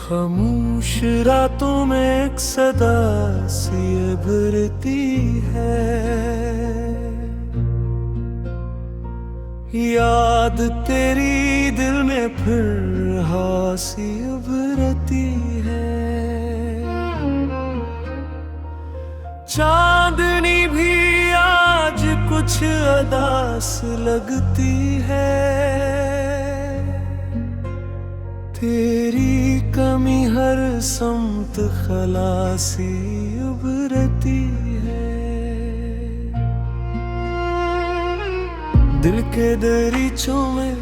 खामोश रातों में एक सदा सी उभरती है, याद तेरी दिल में फिर हासी उभरती है। चांदनी भी आज कुछ अदास लगती है, तेरी कमी हर समत खलासी उभरती है। दिल के दरीचों में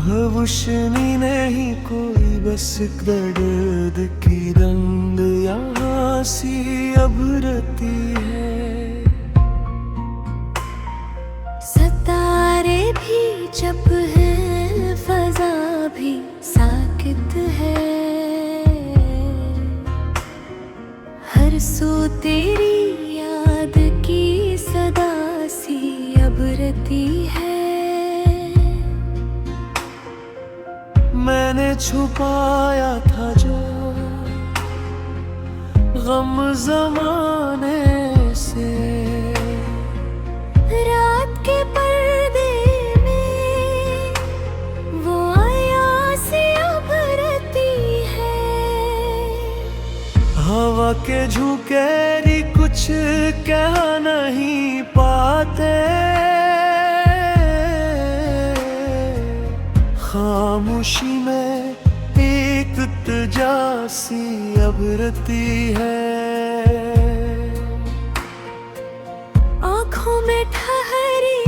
हवशनी नहीं कोई, बस दर्द की रंग यहाँ सी उभरती है। सितारे भी चुप हैं, फजा भी साकित है, हर सू तेरी याद की सदा सी उभरती है। मैंने छुपाया था जो गम ज़माने से, रात के पर्दे में वो आया सी उभरती है। हवा के झोंके कुछ कह नहीं पाते, खामोशी में एक तजासी उभरती है। आँखों में ठहरी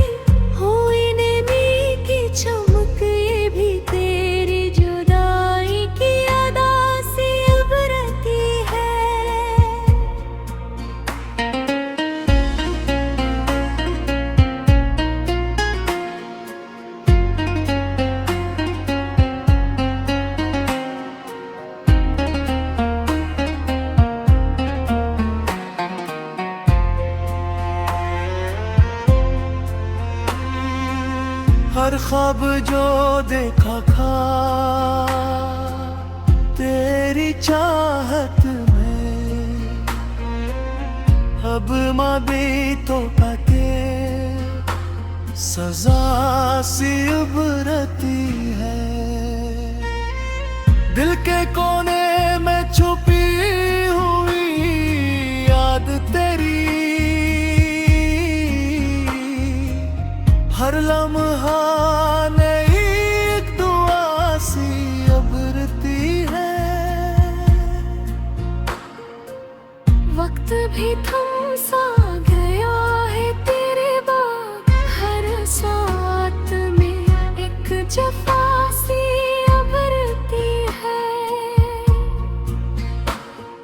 हुई नेमी की चमक, ये भी तेरी जुदाई की अदा सी उभरती है। हर ख्वाब जो देखा था तेरी चाहत में, अब माबी तो पाके सजा सी उभरती है। दिल के कोने में छुपी हुई याद तेरी, हर लम्हा नई एक दुआ सी उभरती है। वक्त भी थम सा गया है तेरे बाद, हर साथ में एक जफा सी उभरती है।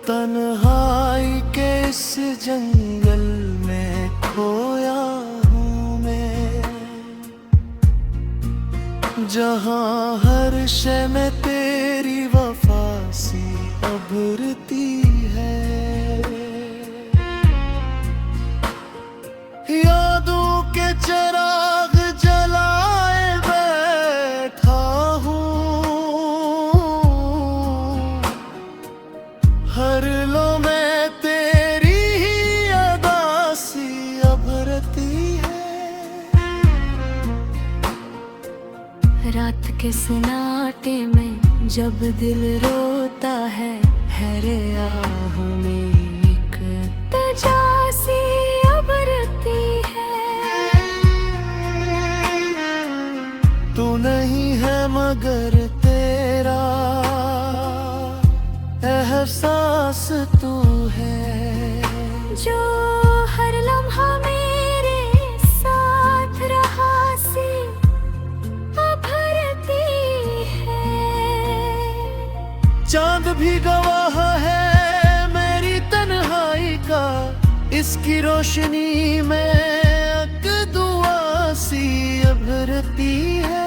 तन्हाई के इस जंगल में खोया हूँ मैं, जहाँ हर शय में तेरी वफा सी उभरती है। यादों के चिराग जलाए बैठा हूँ, हर लो में तेरी ही अदा सी उभरती है। रात के सन्नाटे में जब दिल रोता है, हैरे आह में एक तजासी उभरती है। तू नहीं है मगर तेरा एहसास तू है, जो हर लम्हा मेरे साथ रहा सी उभरती है। चांद भी गवाह है मेरी तन्हाई का, इसकी रोशनी में एक दुआ सी उभरती है।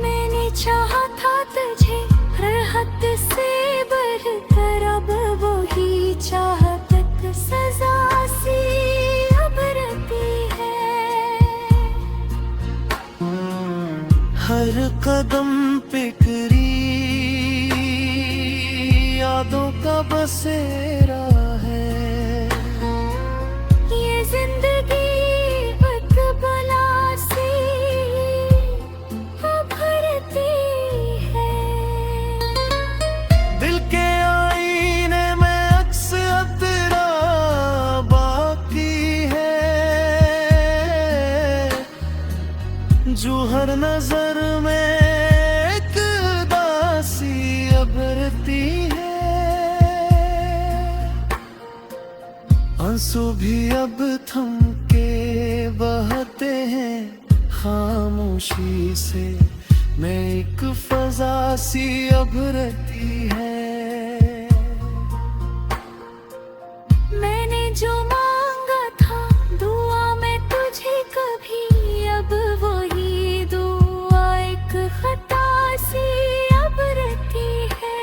मैंने चाहा था तुझे हर हद से बढ़कर, अब वो ही चाहत सजा सी उभरती है। हर कदम बेफिक्री यादों का बसेरा है। ये जिंदगी बदबला से उभरती है। दिल के आईने में अक्स तेरा बाकी है, जो हर नजर में एक दासी अभरती है। आंसू भी अब थम के बहते हैं खामोशी से, मैं एक फजा सी अभरती है। मैंने जो मांगा था दुआ में तुझे कभी, अब वही दुआ एक खता सी अबरती है।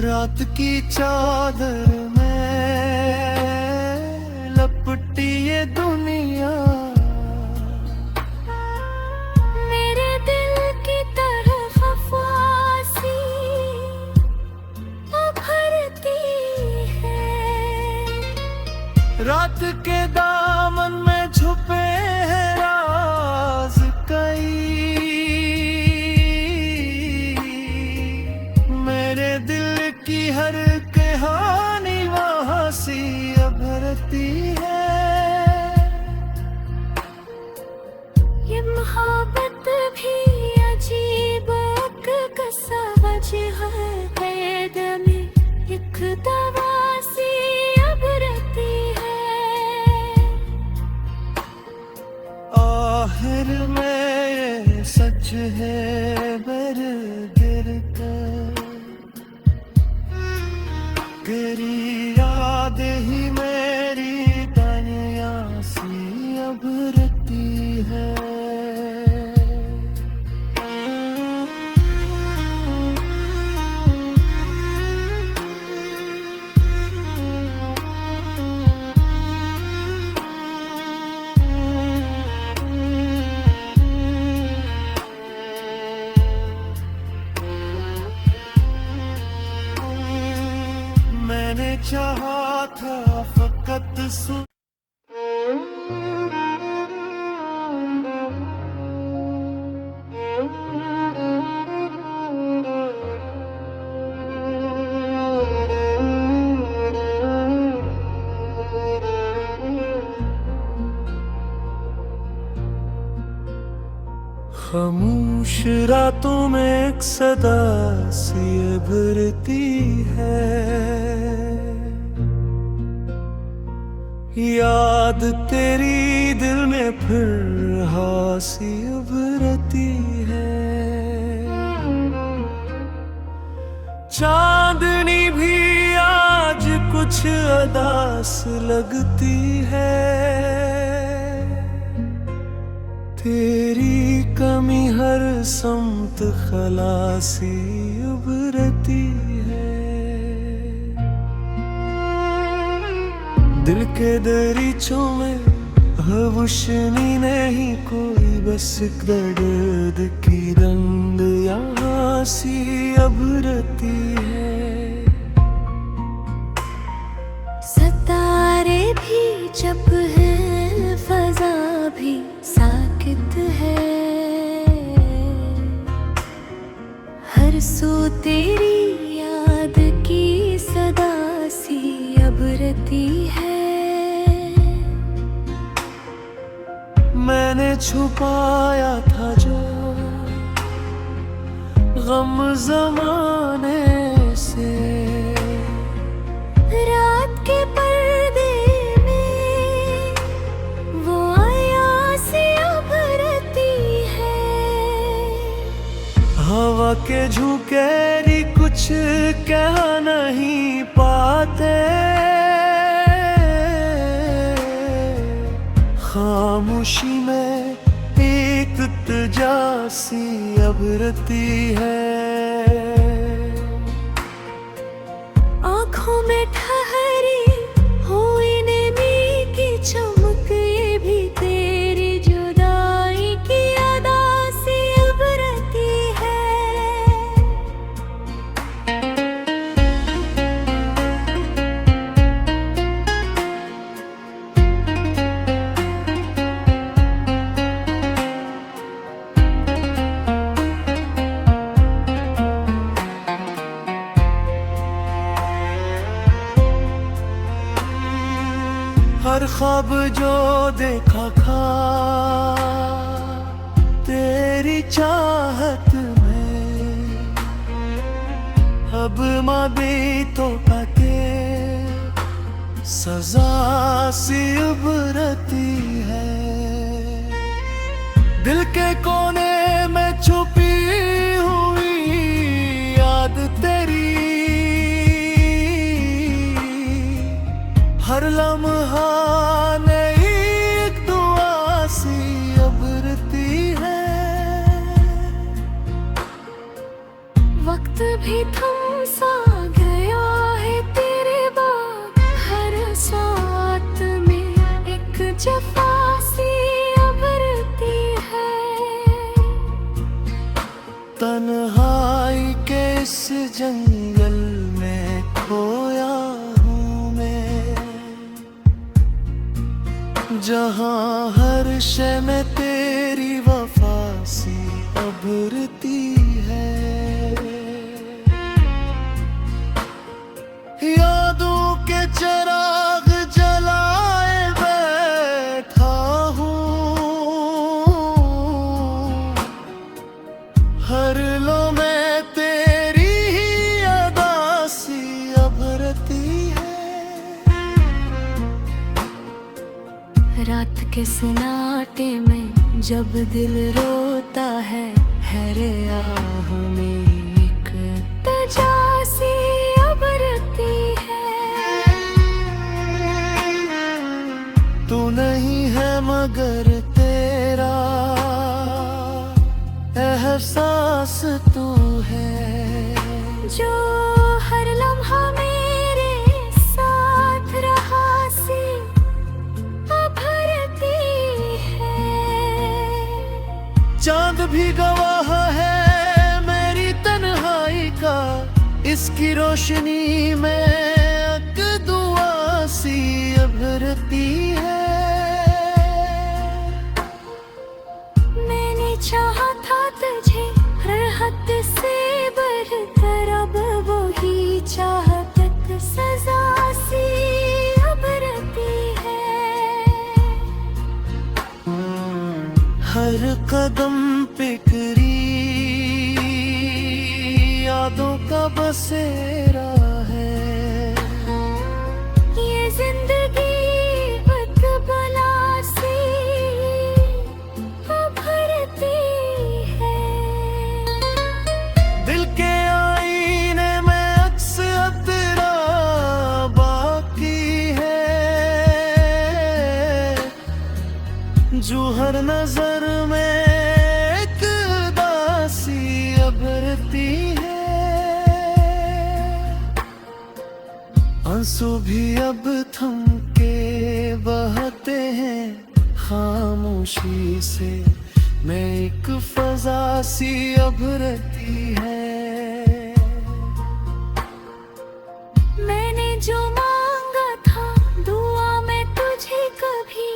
रात की चादर में लपटी ये दुनिया, मेरे दिल की तरफ ख्वासी उभरती है। रात के दामन में छुपे हैं राज कई, मेरे दिल की हर कहानी वहाँ सी अभरती है। ये मोहब्बत भी अजीब कसा वजह है, कैद में एक दवा सी अबरती है। आखिर में ये सच है मेरे दिल का, तेरी याद ही मेरी दुनिया सी अभरती है। मैंने चाहा था फकत सुन खामोश रातों में एक सदा सी भरती है। याद तेरी दिल में फिर हासी उभरती है। चांदनी भी आज कुछ अदास लगती है, तेरी कमी हर समत खलासी उभरती है। दिल के दरीचों में हवशनी नहीं कोई, बस दर्द की रंग यहाँ सी अभरती है। सितारे भी चुप हैं, फजा भी साकित है, हर सू तेरी याद की सदा सी अबरती है। मैंने छुपाया था जो गम जमाने से, रात के पर्दे में वो आया सी उभरती है। हवा के झुकेरी कुछ कह नहीं पाते, खामोशी में एक तजासी अभरती है। आँखों में ठहरी हुई नेमी की चमक, ये भी तेरी जुदाई की अदा हर ख्वाब जो देखा खा तेरी चाहत में, अब माबी तो पाके सजा सी उभरती है। दिल के कोने में छुपी हुई याद तेरी, हर लम्हा नई एक दुआ सी उभरती है। वक्त भी थम सा गया है तेरे बाद, हर साथ में एक जफा सी उभरती है। तन्हाई के इस जंगल में खोया हूँ मैं, जहाँ हर शय में तेरी वफा सी उभरती है। यादों के चिराग जलाए बैठा हूँ, हर लो में तेरी ही अदा सी उभरती है। रात के सन्नाटे में जब दिल रोता है आह में एक तजासी उभरती है। तू नहीं है मगर तेरा एहसास तू है, जो हर लम्हा मेरे साथ रहा सी उभरती है। चांद भी गवाह है मेरी तन्हाई का, इसकी रोशनी में एक दुआ सी उभरती है। मैंने चाहा था तुझे हर हद से बढ़कर, अब वही चाहत सजा सी उभरती है। हर कदम पे करी यादों का बसेरा है, ये जिंदगी एक बला सी उभरती है। दिल के आईने में अक्स अब तेरा बाकी है, जो हर नजर में एक दासी उभरती है। आंसू भी अब थम के बहते हैं खामोशी से, मैं एक फजा सी उभरती है। मैंने जो मांगा था दुआ में तुझे कभी,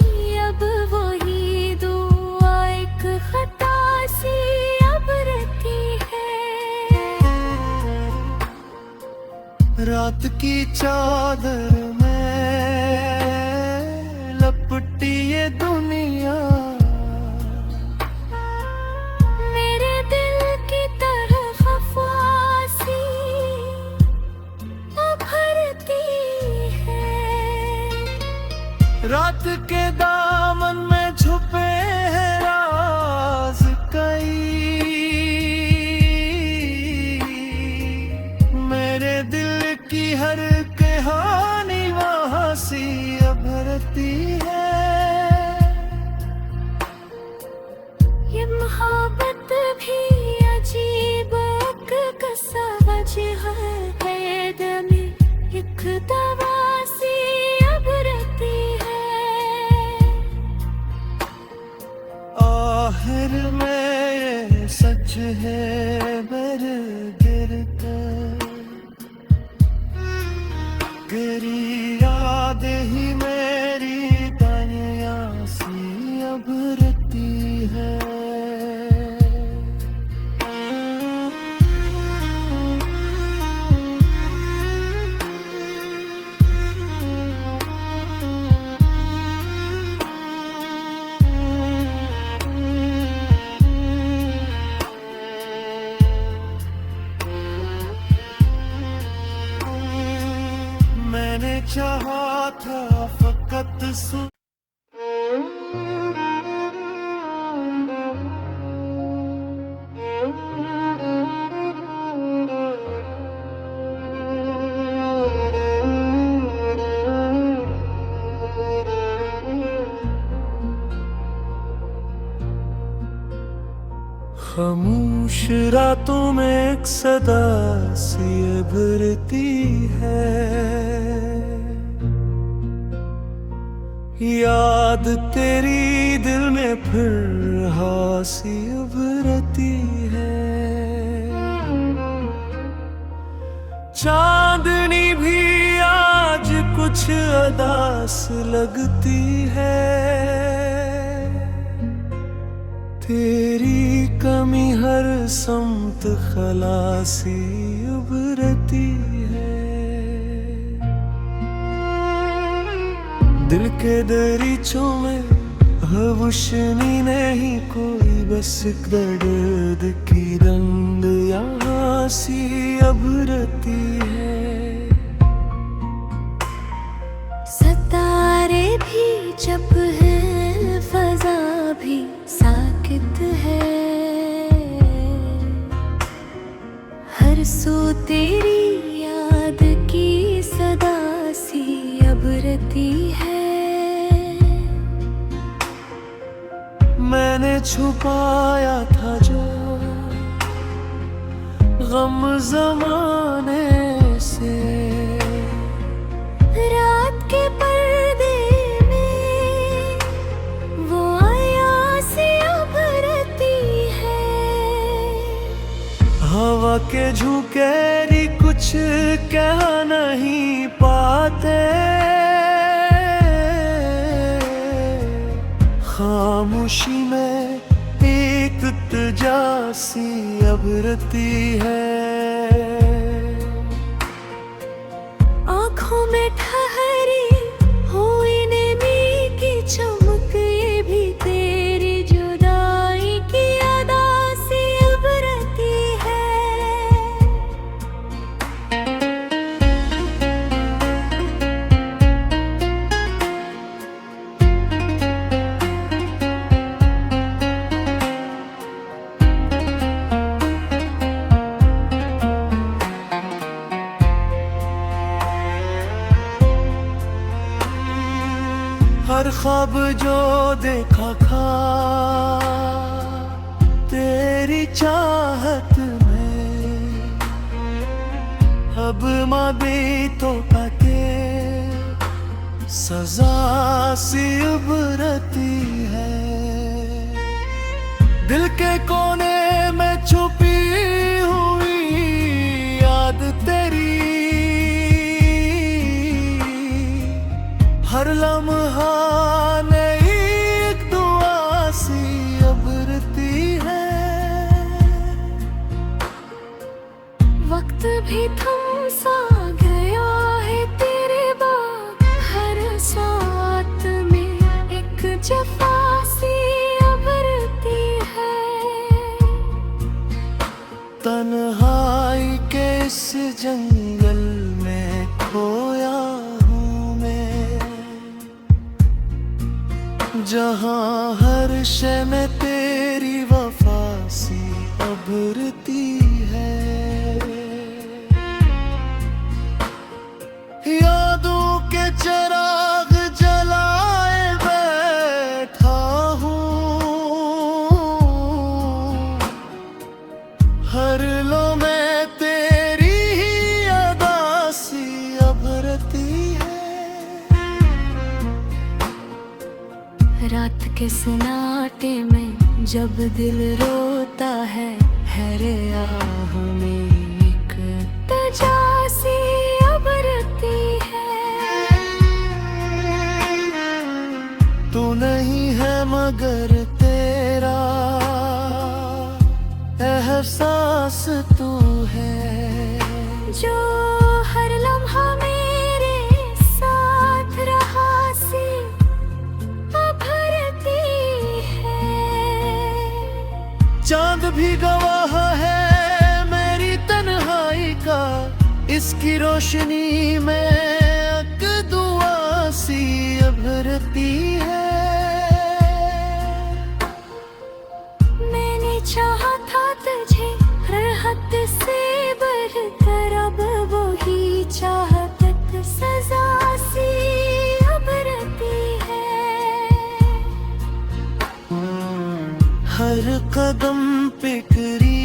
अब वही दुआ एक खता सी उभरती है। रात की चादर में लपटी ये दुनिया, मेरे दिल की तरफ ख्वासी उभरती है। रात के दामन में छुपे हैं राज कई, मेरे दिल की हर कहानी वहाँ सी उभरती है। ये मोहब्बत भी अजीब एक कसा वजह है, दम एक दवा सी उभरती है। सुन। खामोश रातों में एक सदा सी उभरती है, याद तेरी दिल में फिर हासी उभरती है। चांदनी भी आज कुछ अदास लगती है, तेरी कमी हर समत खलासी उभरती है। दिल के दरीचों में हवशनी नहीं कोई, बस दर्द की रंग यहाँ सी उभरती है। सितारे भी जब हैं, फजा भी साकित है, हर सू तेरी याद की सदा सी उभरती है। मैंने छुपाया था जो गम ज़माने से, रात के पर्दे में वो आया सी उभरती है। हवा के झोंके कुछ कह नहीं पाते, खामोशी में एक तजासी उभरती है। आँखों में ठहरी हुई नेमी की चमक, ये भी तेरी जुदाई की अदा सी उभरती है। हर ख्वाब जो देखा था तेरी चाहत में, अब माबी तो पाके सजा सी उभरती है। दिल के कोने में छुपी हुई याद तेरी, हर लम्हा नई एक दुआ सी उभरती है। वक्त भी थम सा गया है तेरे बाद, हर साथ में एक जफा सी उभरती है। तन्हाई के इस जंगल में खोया हूँ मैं, जहाँ हर शय में तेरी वफा सी उभरती है। यादों के चिराग जलाए बैठा हूँ, हर लो में तेरी ही अदा सी उभरती है। रात के सन्नाटे में जब दिल रोता है, हैरे आह में एक तजासी उभरती है। तू नहीं है मगर तेरा एहसास तू है, जो हर लम्हा मेरे साथ रहा सी उभरती है। चांद भी गवाह है मेरी तन्हाई का, इसकी रोशनी में एक दुआ सी उभरती हर कदम पिकरी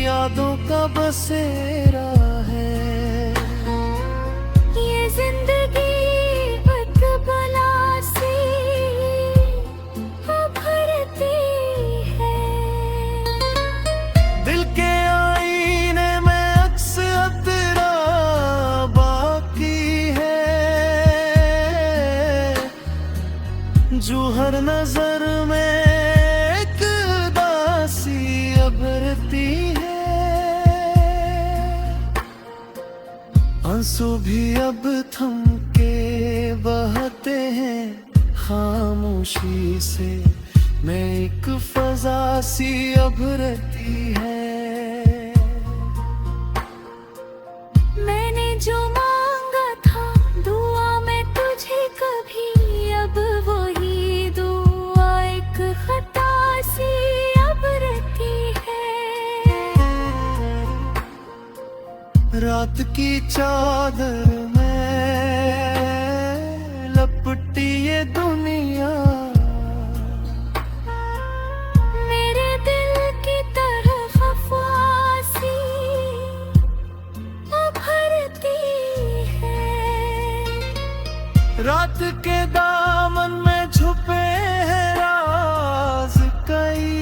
यादों का बसेरा है। ये जिंदगी बला से भरती है। दिल के आईने में अक्स तेरा बाकी है, जो हर नजर में एक दासी अभरती है। आंसू भी अब थम के बहते हैं खामोशी से, मैं एक फजा सी अभरती है। मैंने जो मांगा था दुआ में तुझे कभी, अब वही दुआ एक खता सी अब रहती है। रात की चादर में लपटी ये दुनिया, मेरे दिल की तरफ अफवासी भरती है। रात के दामन में छुपे हैं राज कई,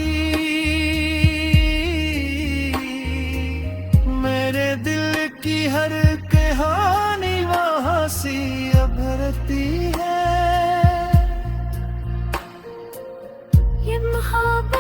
मेरे दिल की हर कहानी वहाँ सी अभरती है। ये मोहब्बत